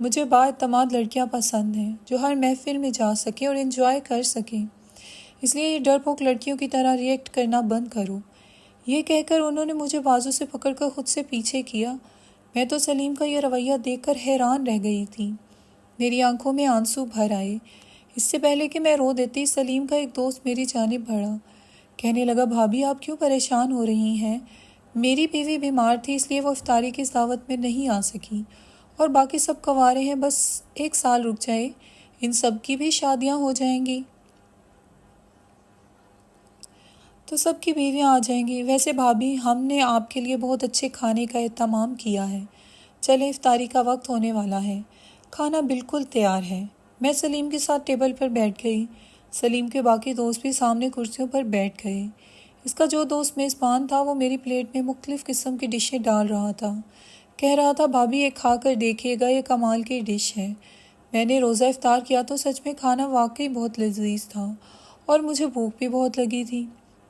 مجھے بااعتماد لڑکیاں پسند ہیں جو ہر محفل میں جا سکیں اور انجوائے کر سکیں، اس لیے یہ ڈرپوک لڑکیوں کی طرح ریئیکٹ کرنا بند کرو۔ یہ کہہ کر انہوں نے مجھے بازو سے پکڑ کر خود سے پیچھے کیا۔ میں تو سلیم کا یہ رویہ دیکھ کر حیران رہ گئی تھی۔ میری آنکھوں میں آنسو بھر آئے۔ اس سے پہلے کہ میں رو دیتی، سلیم کا ایک دوست میری جانب بڑھا، کہنے لگا بھابھی آپ کیوں پریشان ہو رہی ہیں؟ میری بیوی بیمار تھی اس لیے وہ افطاری کی دعوت میں نہیں آ سکی، اور باقی سب کنوارے ہیں، بس 1 سال رک جائے، ان سب کی بھی شادیاں ہو جائیں گی تو سب کی بیویاں آ جائیں گی۔ ویسے بھابھی ہم نے آپ کے لیے بہت اچھے کھانے کا اہتمام کیا ہے، چلیں افطاری کا وقت ہونے والا ہے، کھانا بالکل تیار ہے۔ میں سلیم کے ساتھ ٹیبل پر بیٹھ گئی۔ سلیم کے باقی دوست بھی سامنے کرسیوں پر بیٹھ گئے۔ اس کا جو دوست میزبان تھا وہ میری پلیٹ میں مختلف قسم کی ڈشیں ڈال رہا تھا، کہہ رہا تھا بھابھی یہ کھا کر دیکھیے گا، یہ کمال کی ڈش ہے۔ میں نے روزہ افطار کیا تو سچ میں کھانا واقعی بہت لذیذ تھا اور مجھے بھوک بھی بہت لگی تھی،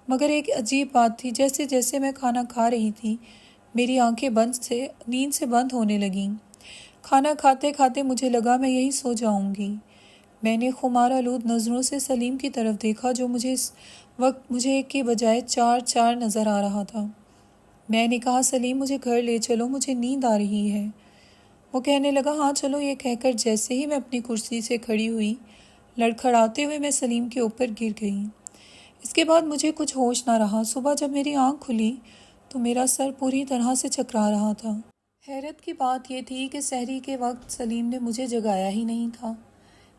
مگر ایک عجیب بات تھی، جیسے جیسے میں کھانا کھا رہی تھی میری آنکھیں نیند سے بند ہونے لگیں۔ کھانا کھاتے کھاتے مجھے لگا میں یہی سو جاؤں گی۔ میں نے خمار آلود نظروں سے سلیم کی طرف دیکھا جو اس وقت مجھے ایک کی بجائے 4 نظر آ رہا تھا۔ میں نے کہا سلیم مجھے گھر لے چلو، مجھے نیند آ رہی ہے۔ وہ کہنے لگا ہاں چلو، یہ کہہ کر جیسے ہی میں اپنی کرسی سے کھڑی ہوئی، لڑکھڑاتے ہوئے میں سلیم کے اوپر گر گئی۔ اس کے بعد مجھے کچھ ہوش نہ رہا۔ صبح جب میری آنکھ کھلی تو میرا سر پوری طرح سے چکرا رہا تھا۔ حیرت کی بات یہ تھی کہ سحری کے وقت سلیم نے مجھے جگایا ہی نہیں تھا۔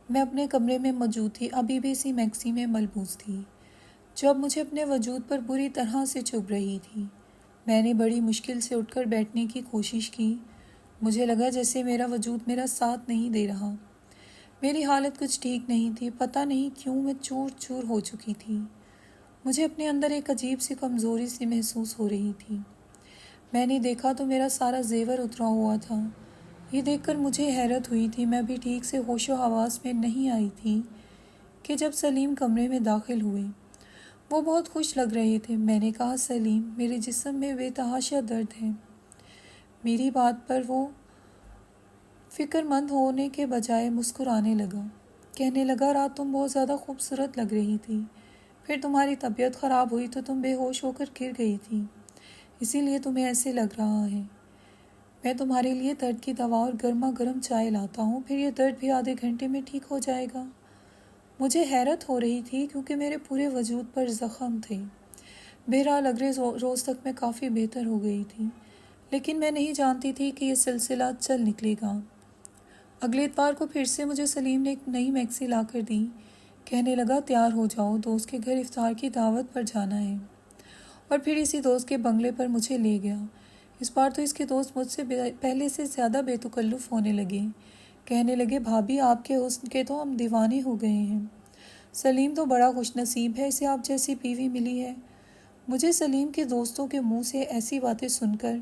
میں اپنے کمرے میں موجود تھی، ابھی بھی اسی میکسی میں ملبوس تھی جو اب مجھے اپنے وجود پر بری طرح سے چبھ رہی تھی۔ میں نے بڑی مشکل سے اٹھ کر بیٹھنے کی کوشش کی۔ مجھے لگا جیسے میرا وجود میرا ساتھ نہیں دے رہا۔ میری حالت کچھ ٹھیک نہیں تھی، پتہ نہیں کیوں میں چور چور ہو چکی تھی۔ مجھے اپنے اندر ایک عجیب سی کمزوری سی محسوس ہو رہی تھی۔ میں نے دیکھا تو میرا سارا زیور اترا ہوا تھا۔ یہ دیکھ کر مجھے حیرت ہوئی تھی، میں بھی ٹھیک سے ہوش و حواس میں نہیں آئی تھی کہ جب سلیم کمرے میں داخل ہوئے۔ وہ بہت خوش لگ رہے تھے۔ میں نے کہا سلیم میرے جسم میں بے تحاشا درد ہے۔ میری بات پر وہ فکر مند ہونے کے بجائے مسکرانے لگا، کہنے لگا رات تم بہت زیادہ خوبصورت لگ رہی تھی، پھر تمہاری طبیعت خراب ہوئی تو تم بے ہوش ہو کر گر گئی تھی، اسی لیے تمہیں ایسے لگ رہا ہے۔ میں تمہارے لیے درد کی دوا اور گرما گرم چائے لاتا ہوں، پھر یہ درد بھی آدھے گھنٹے میں ٹھیک ہو جائے گا۔ مجھے حیرت ہو رہی تھی کیونکہ میرے پورے وجود پر زخم تھے۔ بہرحال اگلے روز تک میں کافی بہتر ہو گئی تھی، لیکن میں نہیں جانتی تھی کہ یہ سلسلہ چل نکلے گا۔ اگلے اتوار کو پھر سے مجھے سلیم نے ایک نئی میکسی لا کر دی، کہنے لگا تیار ہو جاؤ، دوست کے گھر افطار کی دعوت پر جانا ہے، اور پھر اسی دوست کے بنگلے پر مجھے لے گیا۔ اس بار تو اس کے دوست مجھ سے پہلے سے زیادہ بے تکلف ہونے لگے، کہنے لگے بھابھی آپ کے حسن کے تو ہم دیوانے ہو گئے ہیں، سلیم تو بڑا خوش نصیب ہے، اسے آپ جیسی بیوی ملی ہے۔ مجھے سلیم کے دوستوں کے منہ سے ایسی باتیں سن کر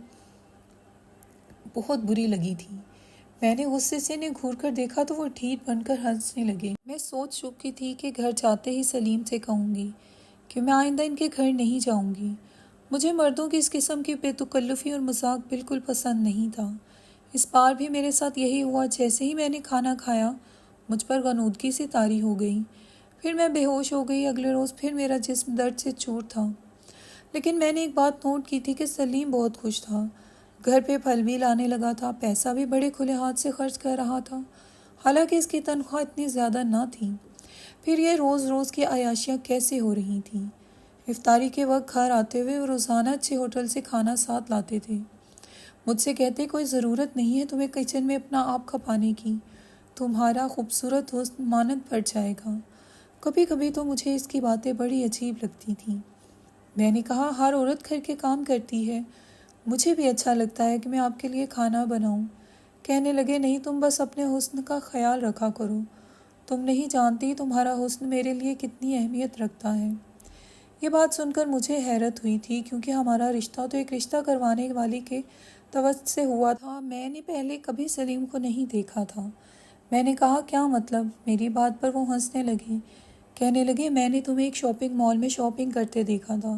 بہت بری لگی تھی۔ میں نے غصے سے انہیں گھور کر دیکھا تو وہ ڈھیٹ بن کر ہنسنے لگے۔ میں سوچ چکی تھی کہ گھر جاتے ہی سلیم سے کہوں گی کہ میں آئندہ ان کے گھر نہیں جاؤں گی۔ مجھے مردوں کی اس قسم کی بے تکلفی اور مذاق بالکل پسند نہیں تھا۔ اس بار بھی میرے ساتھ یہی ہوا، جیسے ہی میں نے کھانا کھایا مجھ پر غنودگی سی طاری ہو گئی، پھر میں بے ہوش ہو گئی۔ اگلے روز پھر میرا جسم درد سے چور تھا، لیکن میں نے ایک بات نوٹ کی تھی کہ سلیم بہت خوش تھا، گھر پہ پھل بھی لانے لگا تھا، پیسہ بھی بڑے کھلے ہاتھ سے خرچ کر رہا تھا، حالانکہ اس کی تنخواہ اتنی زیادہ نہ تھی۔ پھر یہ روز روز کی عیاشیاں کیسے ہو رہی تھیں؟ افطاری کے وقت گھر آتے ہوئے وہ روزانہ اچھے ہوٹل سے کھانا ساتھ لاتے تھے۔ مجھ سے کہتے کوئی ضرورت نہیں ہے تمہیں کچن میں اپنا آپ کھپانے کی، تمہارا خوبصورت حسن مانند پڑ جائے گا۔ کبھی کبھی تو مجھے اس کی باتیں بڑی عجیب لگتی تھیں۔ میں نے کہا ہر عورت گھر کے کام کرتی ہے، مجھے بھی اچھا لگتا ہے کہ میں آپ کے لیے کھانا بناؤں۔ کہنے لگے نہیں، تم بس اپنے حسن کا خیال رکھا کرو، تم نہیں جانتی تمہارا حسن میرے لیے کتنی اہمیت رکھتا ہے۔ یہ بات سن کر مجھے حیرت ہوئی تھی، کیونکہ ہمارا رشتہ تو ایک رشتہ کروانے والی کے توسط سے ہوا تھا۔ میں نے پہلے کبھی سلیم کو نہیں دیکھا تھا۔ میں نے کہا کیا مطلب؟ میری بات پر وہ ہنسنے لگے، کہنے لگے میں نے تمہیں ایک شاپنگ مال میں شاپنگ کرتے دیکھا تھا،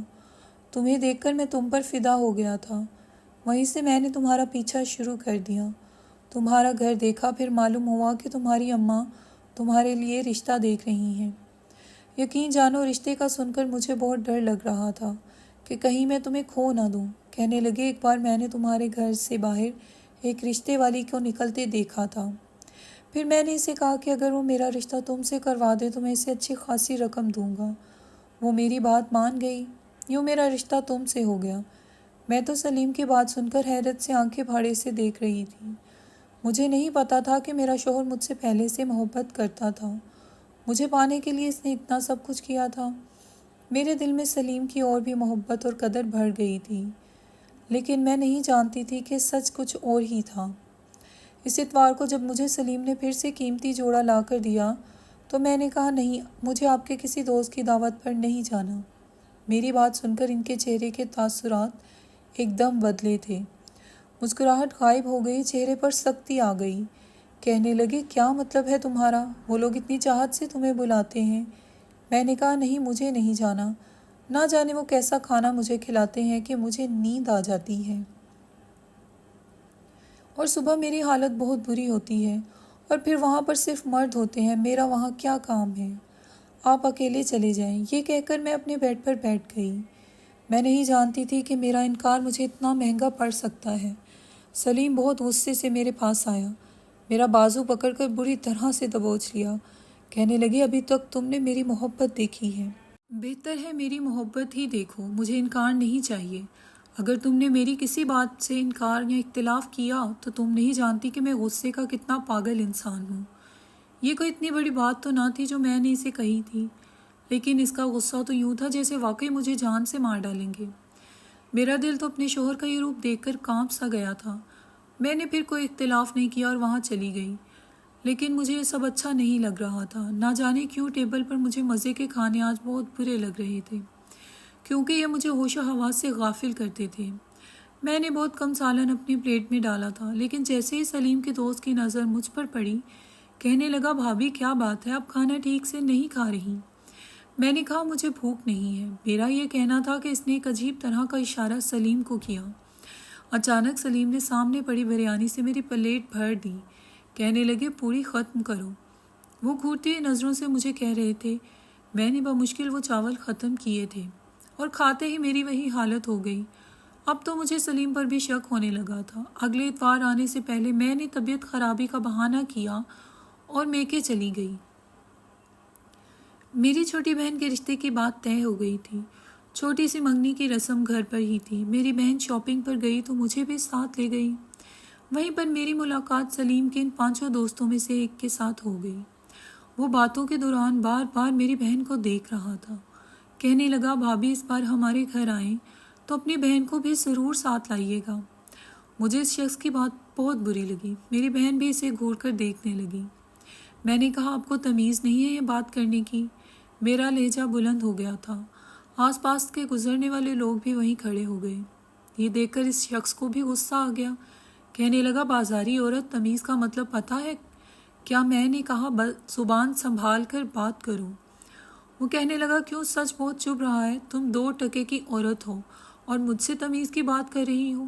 تمہیں دیکھ کر میں تم پر فدا ہو گیا تھا، وہیں سے میں نے تمہارا پیچھا شروع کر دیا۔ تمہارا گھر دیکھا، پھر معلوم ہوا کہ تمہاری اماں تمہارے لیے رشتہ دیکھ رہی ہیں۔ یقین جانو رشتے کا سن کر مجھے بہت ڈر لگ رہا تھا کہ کہیں میں تمہیں کھو نہ دوں۔ کہنے لگے ایک بار میں نے تمہارے گھر سے باہر ایک رشتے والی کو نکلتے دیکھا تھا۔ پھر میں نے اسے کہا کہ اگر وہ میرا رشتہ تم سے کروا دے تو میں اسے اچھی خاصی رقم دوں گا۔ وہ میری بات مان گئی، یوں میرا رشتہ تم سے ہو گیا۔ میں تو سلیم کی بات سن کر حیرت سے آنکھیں پھاڑے سے دیکھ رہی تھی۔ مجھے نہیں پتا تھا کہ میرا شوہر مجھ سے پہلے سے محبت کرتا تھا۔ مجھے پانے کے لیے اس نے اتنا سب کچھ کیا تھا۔ میرے دل میں سلیم کی اور بھی محبت اور قدر بڑھ گئی تھی، لیکن میں نہیں جانتی تھی کہ سچ کچھ اور ہی تھا۔ اس اتوار کو جب مجھے سلیم نے پھر سے قیمتی جوڑا لا کر دیا تو میں نے کہا نہیں، مجھے آپ کے کسی دوست کی دعوت پر نہیں جانا۔ میری بات سن کر ان کے چہرے کے تاثرات ایک دم بدلے تھے۔ مسکراہٹ غائب ہو گئی، چہرے پر سختی آ گئی۔ کہنے لگے کیا مطلب ہے تمہارا؟ وہ لوگ اتنی چاہت سے تمہیں بلاتے ہیں۔ میں نے کہا نہیں، مجھے نہیں جانا۔ نہ جانے وہ کیسا کھانا مجھے کھلاتے ہیں کہ مجھے نیند آ جاتی ہے، اور صبح میری حالت بہت بری ہوتی ہے، اور پھر وہاں پر صرف مرد ہوتے ہیں، میرا وہاں کیا کام ہے؟ آپ اکیلے چلے جائیں۔ یہ کہہ کر میں اپنے بیڈ پر بیٹھ گئی۔ میں نہیں جانتی تھی کہ میرا انکار مجھے اتنا مہنگا پڑ سکتا ہے۔ سلیم بہت غصے سے میرے پاس آیا، میرا بازو پکڑ کر بری طرح سے دبوچ لیا۔ کہنے لگے ابھی تک تم نے میری محبت دیکھی ہے، بہتر ہے میری محبت ہی دیکھو، مجھے انکار نہیں چاہیے۔ اگر تم نے میری کسی بات سے انکار یا اختلاف کیا تو تم نہیں جانتی کہ میں غصے کا کتنا پاگل انسان ہوں۔ یہ کوئی اتنی بڑی بات تو نہ تھی جو میں نے اسے کہی تھی، لیکن اس کا غصہ تو یوں تھا جیسے واقعی مجھے جان سے مار ڈالیں گے۔ میرا دل تو اپنے شوہر کا یہ روپ دیکھ کر کانپ سا گیا تھا۔ میں نے پھر کوئی اختلاف نہیں کیا اور وہاں چلی گئی، لیکن مجھے یہ سب اچھا نہیں لگ رہا تھا۔ نہ جانے کیوں ٹیبل پر مجھے مزے کے کھانے آج بہت برے لگ رہے تھے، کیونکہ یہ مجھے ہوش و حواس سے غافل کرتے تھے۔ میں نے بہت کم سالن اپنی پلیٹ میں ڈالا تھا، لیکن جیسے ہی سلیم کے دوست کی نظر مجھ پر پڑی، کہنے لگا بھابھی کیا بات ہے، آپ کھانا ٹھیک سے نہیں کھا رہی؟ میں نے کہا مجھے بھوک نہیں ہے۔ میرا یہ کہنا تھا کہ اس نے ایک عجیب طرح کا اشارہ سلیم کو کیا۔ اچانک سلیم نے سامنے پڑی بریانی سے میری پلیٹ بھر دی۔ کہنے لگے پوری ختم کرو۔ وہ گھورتی ہوئی نظروں سے مجھے کہہ رہے تھے۔ میں نے بمشکل وہ چاول ختم کیے تھے اور کھاتے ہی میری وہی حالت ہو گئی۔ اب تو مجھے سلیم پر بھی شک ہونے لگا تھا۔ اگلے اتوار آنے سے پہلے میں نے طبیعت خرابی کا بہانہ کیا اور میکے چلی گئی۔ میری چھوٹی بہن کے رشتے کی بات طے ہو گئی تھی۔ چھوٹی سی منگنی کی رسم گھر پر ہی تھی۔ میری بہن شاپنگ پر گئی تو مجھے بھی ساتھ لے گئی۔ وہیں پر میری ملاقات سلیم کے ان 5 دوستوں میں سے ایک کے ساتھ ہو گئی۔ وہ باتوں کے دوران بار بار میری بہن کو دیکھ رہا تھا۔ کہنے لگا بھابھی اس بار ہمارے گھر آئیں تو اپنی بہن کو بھی ضرور ساتھ لائیے گا۔ مجھے اس شخص کی بات بہت بری لگی۔ میری بہن بھی اسے گھور کر دیکھنے لگی۔ میں نے کہا آپ کو تمیز نہیں ہے یہ بات کرنے کی؟ میرا لہجہ بلند ہو گیا تھا۔ آس پاس کے گزرنے والے لوگ بھی وہیں کھڑے ہو گئے۔ یہ دیکھ کر اس شخص کو بھی غصہ آ گیا۔ کہنے لگا بازاری عورت، تمیز کا مطلب پتہ ہے کیا؟ میں نے کہا زبان سنبھال کر بات کرو۔ وہ کہنے لگا کیوں، سچ بہت چبھ رہا ہے، تم 2 ٹکے کی عورت ہو اور مجھ سے تمیز کی بات کر رہی ہو۔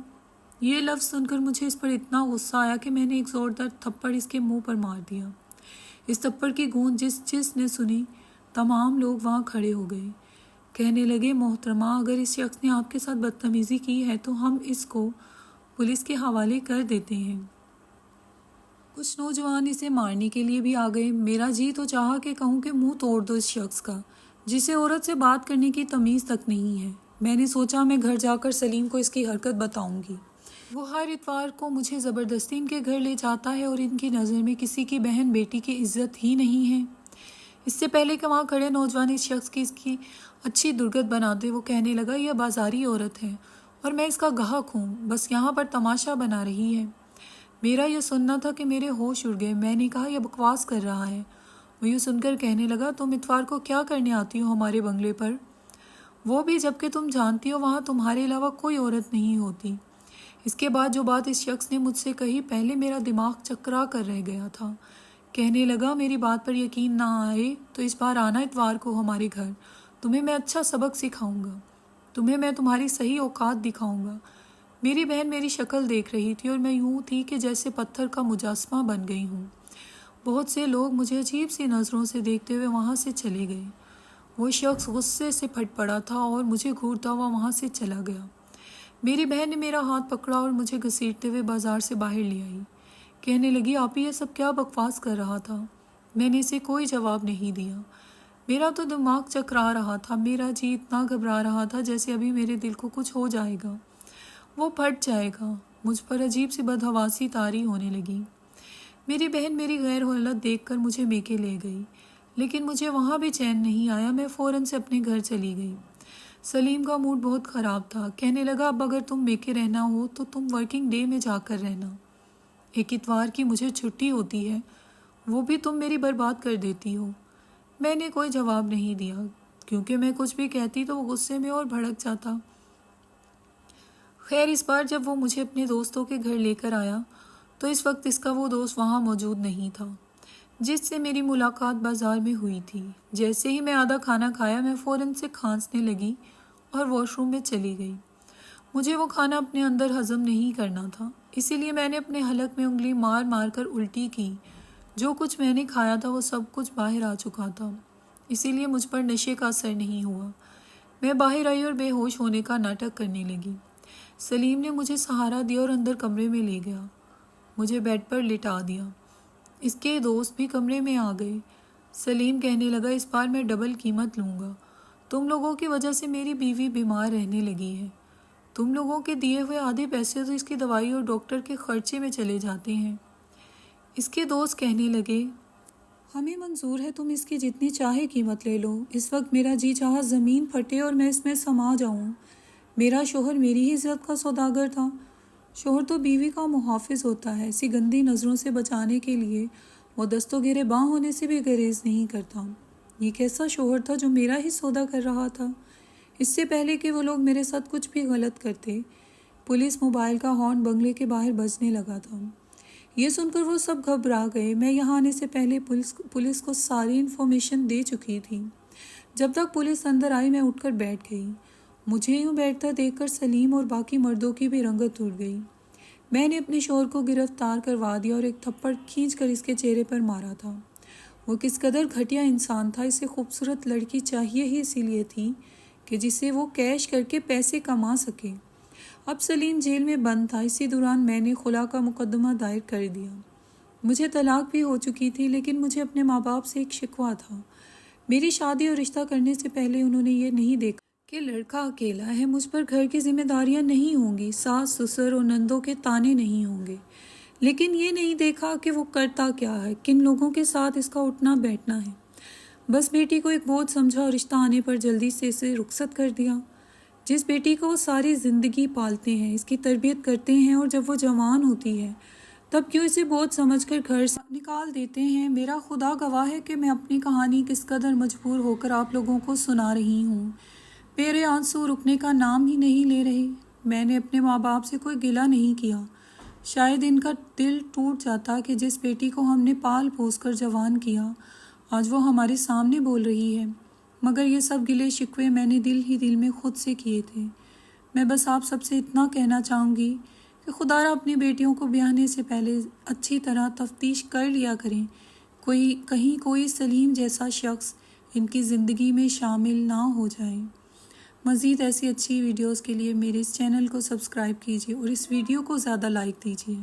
یہ لفظ سن کر مجھے اس پر اتنا غصہ آیا کہ میں نے ایک زوردار تھپڑ اس کے منہ پر مار دیا۔ اس تھپڑ کی گونج جس نے سنی، تمام لوگ وہاں کھڑے ہو گئے۔ کہنے لگے محترمہ، اگر اس شخص نے آپ کے ساتھ بدتمیزی کی ہے تو ہم اس کو پولیس کے حوالے کر دیتے ہیں۔ کچھ نوجوان اسے مارنے کے لیے بھی آ گئے۔ میرا جی تو چاہا کہ کہوں کہ منہ توڑ دو اس شخص کا، جسے عورت سے بات کرنے کی تمیز تک نہیں ہے۔ میں نے سوچا میں گھر جا کر سلیم کو اس کی حرکت بتاؤں گی۔ وہ ہر اتوار کو مجھے زبردستی ان کے گھر لے جاتا ہے اور ان کی نظر میں کسی کی بہن بیٹی کی عزت ہی نہیں ہے۔ اس سے پہلے کہ وہاں کھڑے نوجوان اس شخص کی اچھی درگت بناتے، وہ کہنے لگا یہ بازاری عورت ہے اور میں اس کا گاہک ہوں، بس یہاں پر تماشا بنا رہی ہے۔ میرا یہ سننا تھا کہ میرے ہوش اڑ گئے۔ میں نے کہا یہ بکواس کر رہا ہے۔ وہ یہ سن کر کہنے لگا تم اتوار کو کیا کرنے آتی ہو ہمارے بنگلے پر؟ وہ بھی جبکہ تم جانتی ہو وہاں تمہارے علاوہ کوئی عورت نہیں ہوتی۔ اس کے بعد جو بات اس شخص نے مجھ سے کہی، پہلے میرا دماغ چکرا کر رہ گیا تھا۔ کہنے لگا میری بات پر یقین نہ آئے تو اس بار آنا اتوار کو ہمارے گھر، تمہیں میں اچھا سبق سکھاؤں گا، تمہیں میں تمہاری صحیح اوقات دکھاؤں گا۔ میری بہن میری شکل دیکھ رہی تھی اور میں یوں تھی کہ جیسے پتھر کا مجسمہ بن گئی ہوں۔ بہت سے لوگ مجھے عجیب سی نظروں سے دیکھتے ہوئے وہاں سے چلے گئے۔ وہ شخص غصے سے پھٹ پڑا تھا اور مجھے گھورتا ہوا وہاں سے چلا گیا۔ میری بہن نے میرا ہاتھ پکڑا اور مجھے گھسیٹتے ہوئے بازار سے باہر لے آئی۔ کہنے لگی، آپ یہ سب کیا بکواس کر رہا تھا؟ میں نے اسے کوئی جواب نہیں دیا۔ میرا تو دماغ چکرا رہا تھا، میرا جی اتنا گھبرا رہا تھا جیسے ابھی میرے دل کو کچھ ہو جائے گا، وہ پھٹ جائے گا۔ مجھ پر عجیب سی بدحواسی طاری ہونے لگی۔ میری بہن میری غیر حالت دیکھ کر مجھے میکے لے گئی، لیکن مجھے وہاں بھی چین نہیں آیا۔ میں فوراً سے اپنے گھر چلی گئی۔ سلیم کا موڈ بہت خراب تھا۔ کہنے لگا، اب اگر تم میکے رہنا ہو تو تم ورکنگ ڈے میں جا کر رہنا۔ ایک اتوار کی مجھے چھٹی ہوتی ہے، وہ بھی تم میری برباد کر دیتی ہو۔ میں نے کوئی جواب نہیں دیا، کیونکہ میں کچھ بھی کہتی تو وہ غصے میں اور بھڑک جاتا۔ خیر، اس بار جب وہ مجھے اپنے دوستوں کے گھر لے کر آیا تو اس وقت اس کا وہ دوست وہاں موجود نہیں تھا جس سے میری ملاقات بازار میں ہوئی تھی۔ جیسے ہی میں آدھا کھانا کھایا، میں فوراً سے کھانسنے لگی اور واش روم میں چلی گئی۔ مجھے وہ کھانا اپنے اندر ہضم نہیں کرنا تھا، اسی لیے میں نے اپنے حلق میں انگلی مار مار کر الٹی کی۔ جو کچھ میں نے کھایا تھا وہ سب کچھ باہر آ چکا تھا، اسی لیے مجھ پر نشے کا اثر نہیں ہوا۔ میں باہر آئی اور بے ہوش ہونے کا ناٹک کرنے لگی۔ سلیم نے مجھے سہارا دیا اور اندر کمرے میں لے گیا، مجھے بیڈ پر لٹا دیا۔ اس کے دوست بھی کمرے میں آ گئے۔ سلیم کہنے لگا، اس بار میں ڈبل قیمت لوں گا۔ تم لوگوں کی وجہ سے میری بیوی بیمار رہنے لگی ہے۔ تم لوگوں کے دیے ہوئے آدھے پیسے تو اس کی دوائی اور ڈاکٹر کے خرچے میں چلے جاتے ہیں۔ اس کے دوست کہنے لگے، ہمیں منظور ہے، تم اس کی جتنی چاہے قیمت لے لو۔ اس وقت میرا جی چاہا زمین پھٹے اور میں اس میں سما جاؤں۔ میرا شوہر میری ہی عزت کا سوداگر تھا۔ شوہر تو بیوی کا محافظ ہوتا ہے، ایسی گندی نظروں سے بچانے کے لیے وہ دست و گرے باں ہونے سے بھی گریز نہیں کرتا۔ یہ کیسا شوہر تھا جو میرا ہی سودا کر رہا تھا؟ اس سے پہلے کہ وہ لوگ میرے ساتھ کچھ بھی غلط کرتے، پولیس موبائل کا ہارن بنگلے کے باہر بجنے لگا تھا۔ یہ سن کر وہ سب گھبرا گئے۔ میں یہاں آنے سے پہلے پولیس کو ساری انفارمیشن دے چکی تھی۔ جب تک پولیس اندر آئی میں اٹھ کر بیٹھ گئی۔ مجھے یوں بیٹھتا دیکھ کر سلیم اور باقی مردوں کی بھی رنگت اڑ گئی۔ میں نے اپنے شوہر کو گرفتار کروا دیا اور ایک تھپڑ کھینچ کر اس کے چہرے پر مارا تھا۔ وہ کس قدر گھٹیا انسان تھا، اسے خوبصورت لڑکی چاہیے ہی اسی لیے تھی کہ جسے وہ کیش کر کے پیسے کما سکے۔ اب سلیم جیل میں بند تھا۔ اسی دوران میں نے خلا کا مقدمہ دائر کر دیا۔ مجھے طلاق بھی ہو چکی تھی، لیکن مجھے اپنے ماں باپ سے ایک شکوہ تھا۔ میری شادی اور رشتہ کرنے سے پہلے انہوں نے یہ نہیں دیکھا کہ لڑکا اکیلا ہے، مجھ پر گھر کی ذمہ داریاں نہیں ہوں گی، ساس سسر اور نندوں کے تانے نہیں ہوں گے، لیکن یہ نہیں دیکھا کہ وہ کرتا کیا ہے، کن لوگوں کے ساتھ اس کا اٹھنا بیٹھنا ہے۔ بس بیٹی کو ایک بوجھ سمجھا اور رشتہ آنے پر جلدی سے اسے رخصت کر دیا۔ جس بیٹی کو وہ ساری زندگی پالتے ہیں، اس کی تربیت کرتے ہیں، اور جب وہ جوان ہوتی ہے تب کیوں اسے بوجھ سمجھ کر گھر سے نکال دیتے ہیں؟ میرا خدا گواہ ہے کہ میں اپنی کہانی کس قدر مجبور ہو کر آپ لوگوں کو سنا رہی ہوں۔ میرے آنسو رکنے کا نام ہی نہیں لے رہے۔ میں نے اپنے ماں باپ سے کوئی گلہ نہیں کیا۔ شاید ان کا دل ٹوٹ جاتا کہ جس بیٹی کو ہم نے پال پوس کر جوان کیا، آج وہ ہمارے سامنے بول رہی ہے، مگر یہ سب گلے شکوے میں نے دل ہی دل میں خود سے کیے تھے۔ میں بس آپ سب سے اتنا کہنا چاہوں گی کہ خدا را اپنی بیٹیوں کو بیاہنے سے پہلے اچھی طرح تفتیش کر لیا کریں، کہیں کوئی سلیم جیسا شخص ان کی زندگی میں شامل نہ ہو جائے۔ مزید ایسی اچھی ویڈیوز کے لیے میرے اس چینل کو سبسکرائب کیجیے اور اس ویڈیو کو زیادہ لائک دیجیے۔